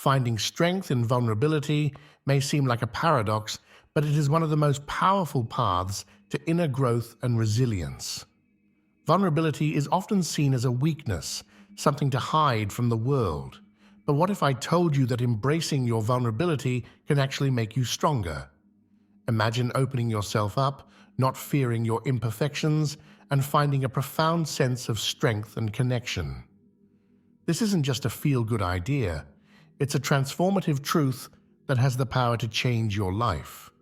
Finding strength in vulnerability may seem like a paradox, but it is one of the most powerful paths to inner growth and resilience. Vulnerability is often seen as a weakness, something to hide from the world. But what if I told you that embracing your vulnerability can actually make you stronger? Imagine opening yourself up, not fearing your imperfections, and finding a profound sense of strength and connection. This isn't just a feel-good idea. It's a transformative truth that has the power to change your life.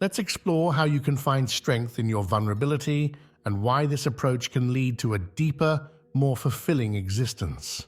Let's explore how you can find strength in your vulnerability and why this approach can lead to a deeper, more fulfilling existence.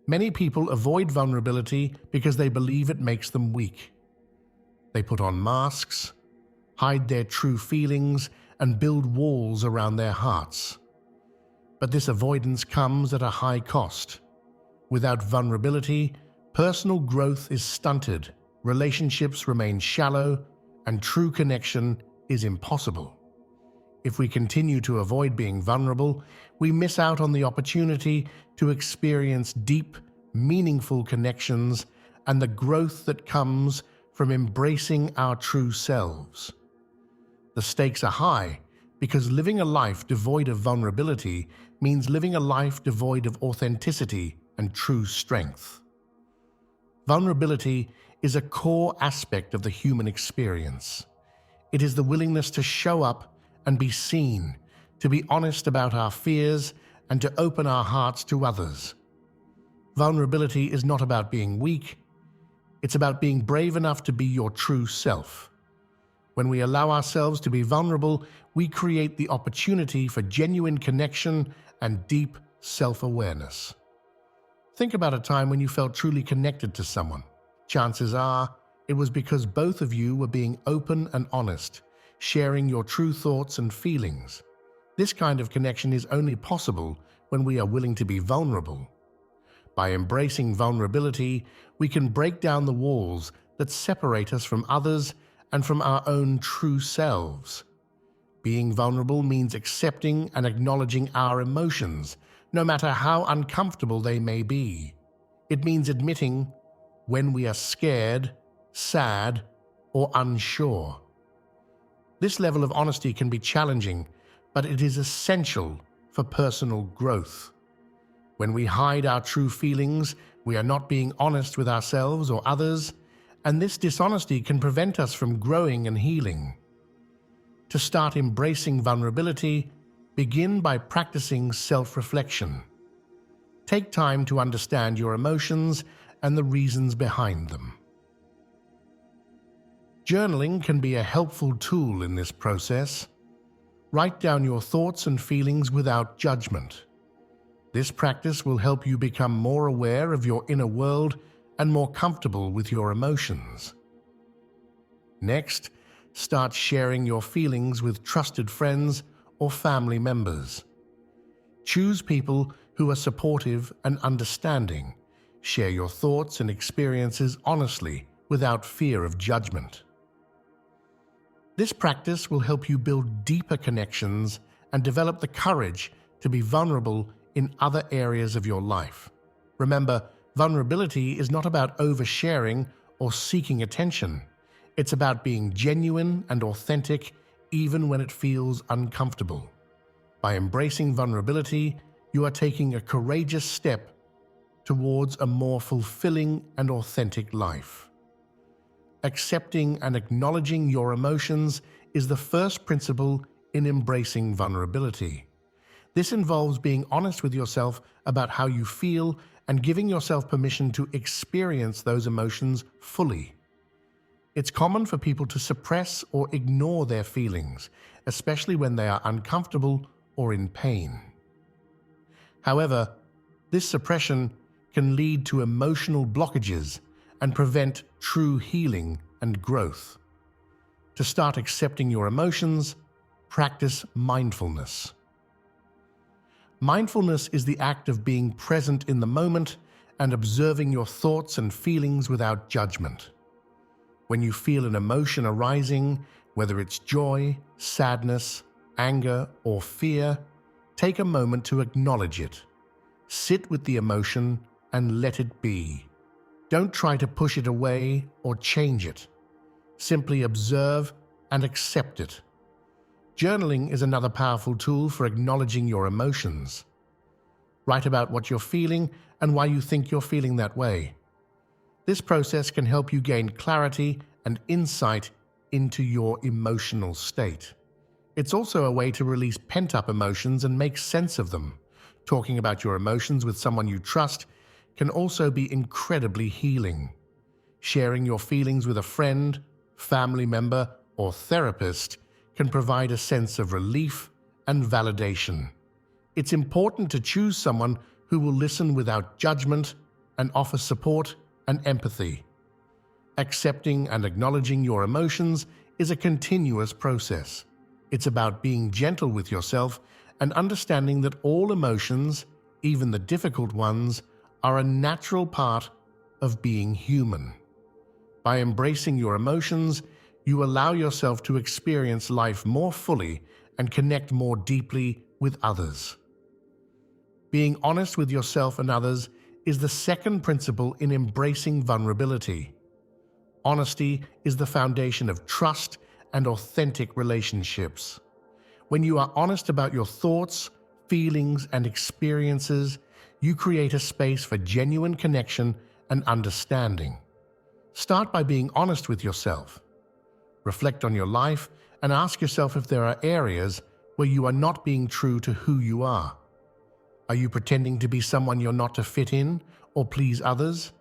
Many people avoid vulnerability because they believe it makes them weak. They put on masks, hide their true feelings, and build walls around their hearts. But this avoidance comes at a high cost. Without vulnerability, personal growth is stunted, relationships remain shallow, and true connection is impossible. If we continue to avoid being vulnerable, we miss out on the opportunity to experience deep, meaningful connections and the growth that comes from embracing our true selves. The stakes are high because living a life devoid of vulnerability means living a life devoid of authenticity and true strength. Vulnerability is a core aspect of the human experience. It is the willingness to show up and be seen, to be honest about our fears, and to open our hearts to others. Vulnerability is not about being weak, it's about being brave enough to be your true self. When we allow ourselves to be vulnerable, we create the opportunity for genuine connection and deep self-awareness. Think about a time when you felt truly connected to someone. Chances are, it was because both of you were being open and honest, sharing your true thoughts and feelings. This kind of connection is only possible when we are willing to be vulnerable. By embracing vulnerability, we can break down the walls that separate us from others and from our own true selves. Being vulnerable means accepting and acknowledging our emotions, no matter how uncomfortable they may be. It means admitting when we are scared, sad, or unsure. This level of honesty can be challenging, but it is essential for personal growth. When we hide our true feelings, we are not being honest with ourselves or others, and this dishonesty can prevent us from growing and healing. To start embracing vulnerability, begin by practicing self-reflection. Take time to understand your emotions and the reasons behind them. Journaling can be a helpful tool in this process. Write down your thoughts and feelings without judgment. This practice will help you become more aware of your inner world and more comfortable with your emotions. Next, start sharing your feelings with trusted friends or family members. Choose people who are supportive and understanding. Share your thoughts and experiences honestly without fear of judgment. This practice will help you build deeper connections and develop the courage to be vulnerable in other areas of your life. Remember, vulnerability is not about oversharing or seeking attention. It's about being genuine and authentic even when it feels uncomfortable. By embracing vulnerability, you are taking a courageous step towards a more fulfilling and authentic life. Accepting and acknowledging your emotions is the first principle in embracing vulnerability. This involves being honest with yourself about how you feel and giving yourself permission to experience those emotions fully. It's common for people to suppress or ignore their feelings, especially when they are uncomfortable or in pain. However, this suppression can lead to emotional blockages and prevent true healing and growth. To start accepting your emotions, practice mindfulness. Mindfulness is the act of being present in the moment and observing your thoughts and feelings without judgment. When you feel an emotion arising, whether it's joy, sadness, anger, or fear, take a moment to acknowledge it. Sit with the emotion and let it be. Don't try to push it away or change it. Simply observe and accept it. Journaling is another powerful tool for acknowledging your emotions. Write about what you're feeling and why you think you're feeling that way. This process can help you gain clarity and insight into your emotional state. It's also a way to release pent-up emotions and make sense of them. Talking about your emotions with someone you trust can also be incredibly healing. Sharing your feelings with a friend, family member, or therapist can provide a sense of relief and validation. It's important to choose someone who will listen without judgment and offer support and empathy. Accepting and acknowledging your emotions is a continuous process. It's about being gentle with yourself and understanding that all emotions, even the difficult ones, are a natural part of being human. By embracing your emotions, you allow yourself to experience life more fully and connect more deeply with others. Being honest with yourself and others is the second principle in embracing vulnerability. Honesty is the foundation of trust and authentic relationships. When you are honest about your thoughts, feelings, and experiences, you create a space for genuine connection and understanding. Start by being honest with yourself. Reflect on your life and ask yourself if there are areas where you are not being true to who you are. Are you pretending to be someone you're not to fit in or please others?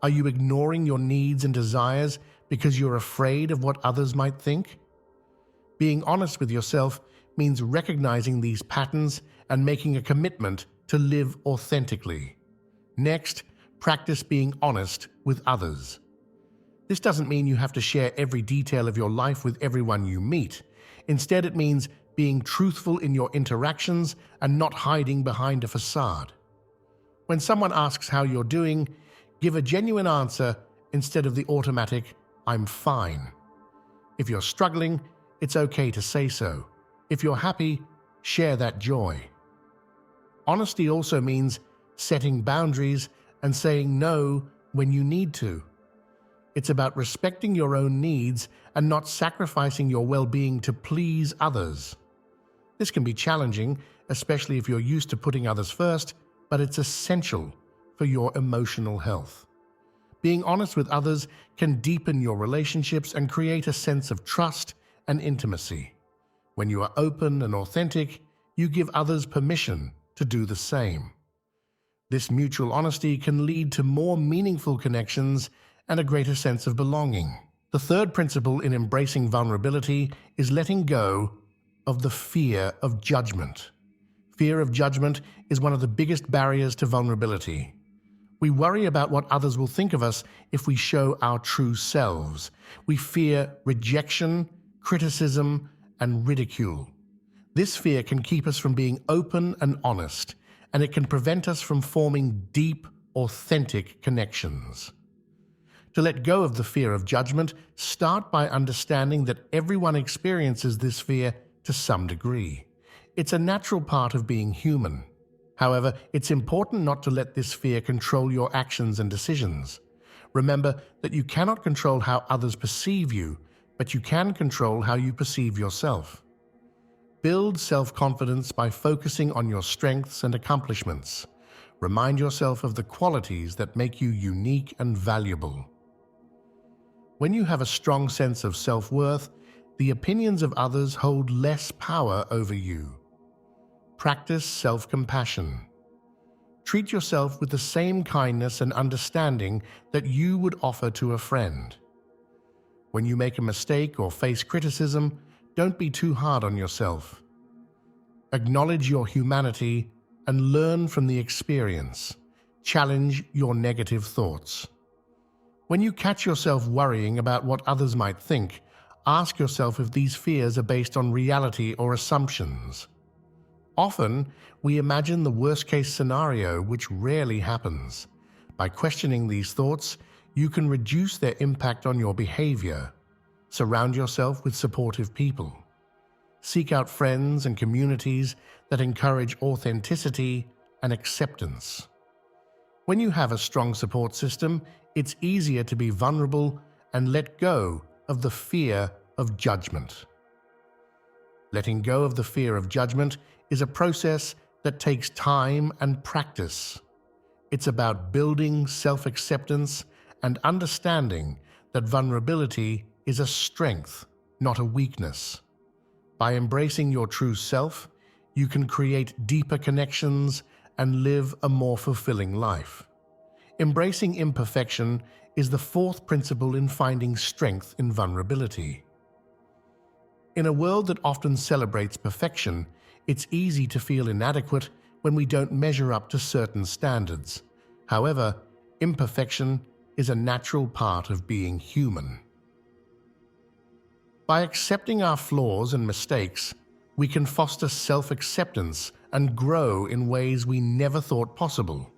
Are you ignoring your needs and desires because you're afraid of what others might think? Being honest with yourself means recognizing these patterns and making a commitment to live authentically. Next, practice being honest with others. This doesn't mean you have to share every detail of your life with everyone you meet. Instead, it means being truthful in your interactions and not hiding behind a facade. When someone asks how you're doing, give a genuine answer instead of the automatic, "I'm fine." If you're struggling, it's okay to say so. If you're happy, share that joy. Honesty also means setting boundaries and saying no when you need to. It's about respecting your own needs and not sacrificing your well-being to please others. This can be challenging, especially if you're used to putting others first, but it's essential for your emotional health. Being honest with others can deepen your relationships and create a sense of trust and intimacy. When you are open and authentic, you give others permission to do the same. This mutual honesty can lead to more meaningful connections and a greater sense of belonging. The third principle in embracing vulnerability is letting go of the fear of judgment. Fear of judgment is one of the biggest barriers to vulnerability. We worry about what others will think of us if we show our true selves. We fear rejection, criticism, and ridicule. This fear can keep us from being open and honest, and it can prevent us from forming deep, authentic connections. To let go of the fear of judgment, start by understanding that everyone experiences this fear to some degree. It's a natural part of being human. However, it's important not to let this fear control your actions and decisions. Remember that you cannot control how others perceive you, but you can control how you perceive yourself. Build self-confidence by focusing on your strengths and accomplishments. Remind yourself of the qualities that make you unique and valuable. When you have a strong sense of self-worth, the opinions of others hold less power over you. Practice self-compassion. Treat yourself with the same kindness and understanding that you would offer to a friend. When you make a mistake or face criticism, don't be too hard on yourself. Acknowledge your humanity and learn from the experience. Challenge your negative thoughts. When you catch yourself worrying about what others might think, ask yourself if these fears are based on reality or assumptions. Often, we imagine the worst-case scenario, which rarely happens. By questioning these thoughts, you can reduce their impact on your behavior. Surround yourself with supportive people. Seek out friends and communities that encourage authenticity and acceptance. When you have a strong support system, it's easier to be vulnerable and let go of the fear of judgment. Letting go of the fear of judgment is a process that takes time and practice. It's about building self-acceptance and understanding that vulnerability is a strength, not a weakness. By embracing your true self, you can create deeper connections and live a more fulfilling life. Embracing imperfection is the fourth principle in finding strength in vulnerability. In a world that often celebrates perfection, it's easy to feel inadequate when we don't measure up to certain standards. However, imperfection is a natural part of being human. By accepting our flaws and mistakes, we can foster self-acceptance and grow in ways we never thought possible.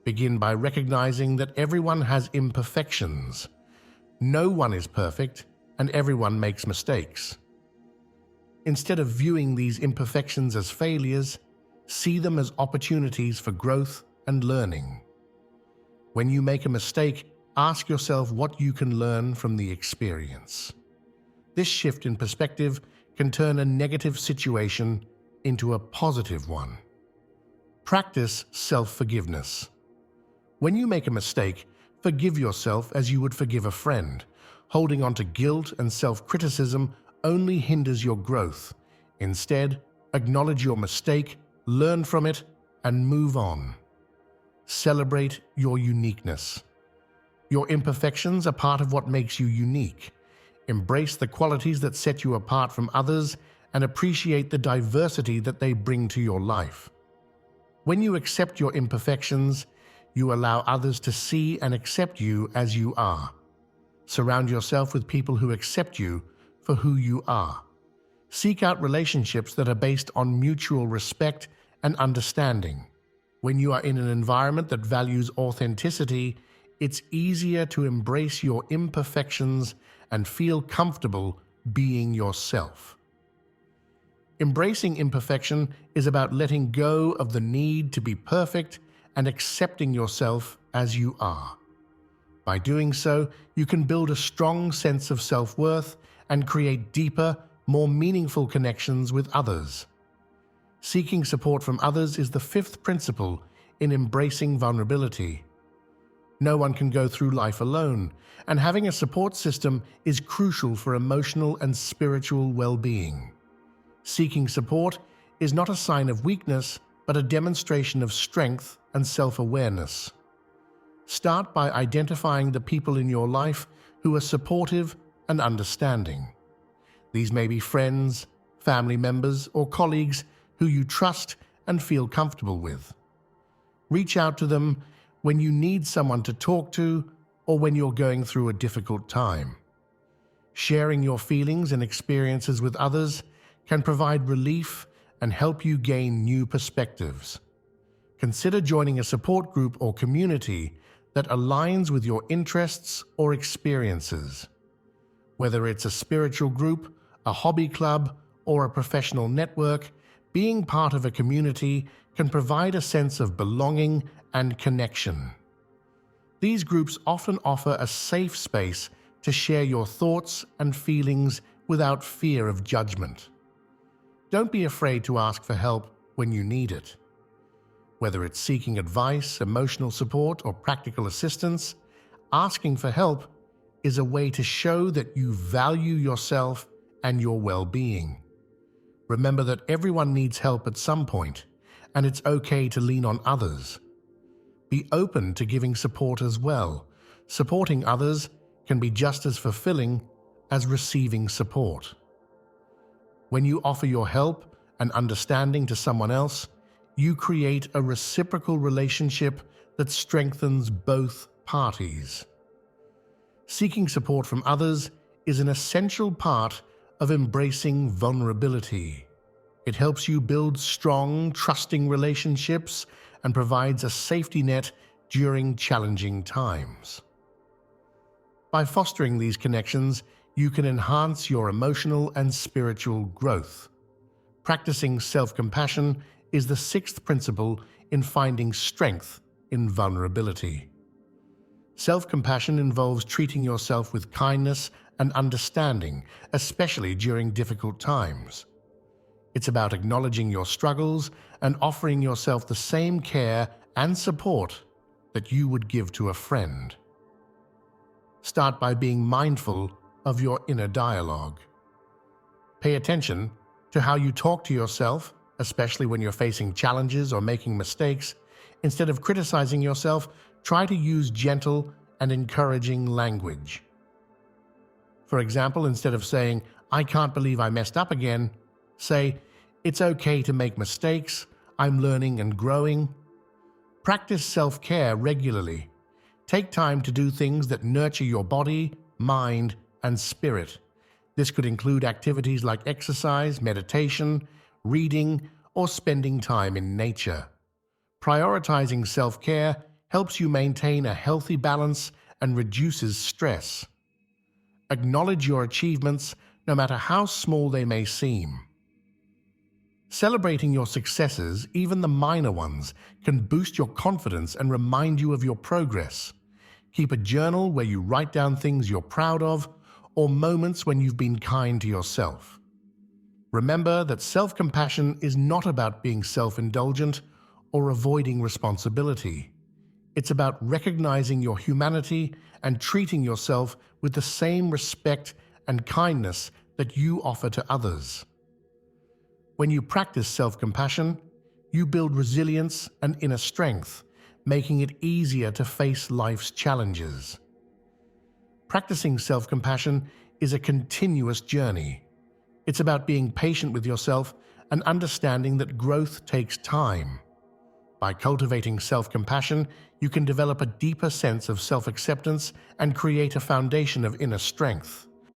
Begin by recognizing that everyone has imperfections. No one is perfect, and everyone makes mistakes. Instead of viewing these imperfections as failures, see them as opportunities for growth and learning. When you make a mistake, ask yourself what you can learn from the experience. This shift in perspective can turn a negative situation into a positive one. Practice self-forgiveness. When you make a mistake, forgive yourself as you would forgive a friend. Holding on to guilt and self-criticism only hinders your growth. Instead, acknowledge your mistake, learn from it, and move on. Celebrate your uniqueness. Your imperfections are part of what makes you unique. Embrace the qualities that set you apart from others and appreciate the diversity that they bring to your life. When you accept your imperfections, you allow others to see and accept you as you are. Surround yourself with people who accept you for who you are. Seek out relationships that are based on mutual respect and understanding. When you are in an environment that values authenticity, it's easier to embrace your imperfections and feel comfortable being yourself. Embracing imperfection is about letting go of the need to be perfect and accepting yourself as you are. By doing so, you can build a strong sense of self-worth and create deeper, more meaningful connections with others. Seeking support from others is the fifth principle in embracing vulnerability. No one can go through life alone, and having a support system is crucial for emotional and spiritual well-being. Seeking support is not a sign of weakness, but a demonstration of strength and self-awareness. Start by identifying the people in your life who are supportive and understanding. These may be friends, family members, or colleagues who you trust and feel comfortable with. Reach out to them when you need someone to talk to or when you're going through a difficult time. Sharing your feelings and experiences with others can provide relief and help you gain new perspectives. Consider joining a support group or community that aligns with your interests or experiences. Whether it's a spiritual group, a hobby club, or a professional network, being part of a community can provide a sense of belonging and connection. These groups often offer a safe space to share your thoughts and feelings without fear of judgment. Don't be afraid to ask for help when you need it. Whether it's seeking advice, emotional support, or practical assistance, asking for help is a way to show that you value yourself and your well-being. Remember that everyone needs help at some point, and it's okay to lean on others. Be open to giving support as well. Supporting others can be just as fulfilling as receiving support. When you offer your help and understanding to someone else, you create a reciprocal relationship that strengthens both parties. Seeking support from others is an essential part of embracing vulnerability. It helps you build strong, trusting relationships and provides a safety net during challenging times. By fostering these connections, you can enhance your emotional and spiritual growth. Practicing self-compassion is the sixth principle in finding strength in vulnerability. Self-compassion involves treating yourself with kindness and understanding, especially during difficult times. It's about acknowledging your struggles and offering yourself the same care and support that you would give to a friend. Start by being mindful of your inner dialogue. Pay attention to how you talk to yourself, especially when you're facing challenges or making mistakes. Instead of criticizing yourself, try to use gentle and encouraging language. For example, instead of saying, "I can't believe I messed up again," say, "It's okay to make mistakes, I'm learning and growing." Practice self-care regularly. Take time to do things that nurture your body, mind, and spirit. This could include activities like exercise, meditation, reading, or spending time in nature. Prioritizing self-care helps you maintain a healthy balance and reduces stress. Acknowledge your achievements, no matter how small they may seem. Celebrating your successes, even the minor ones, can boost your confidence and remind you of your progress. Keep a journal where you write down things you're proud of or moments when you've been kind to yourself. Remember that self-compassion is not about being self-indulgent or avoiding responsibility. It's about recognizing your humanity and treating yourself with the same respect and kindness that you offer to others. When you practice self-compassion, you build resilience and inner strength, making it easier to face life's challenges. Practicing self-compassion is a continuous journey. It's about being patient with yourself and understanding that growth takes time. By cultivating self-compassion, you can develop a deeper sense of self-acceptance and create a foundation of inner strength.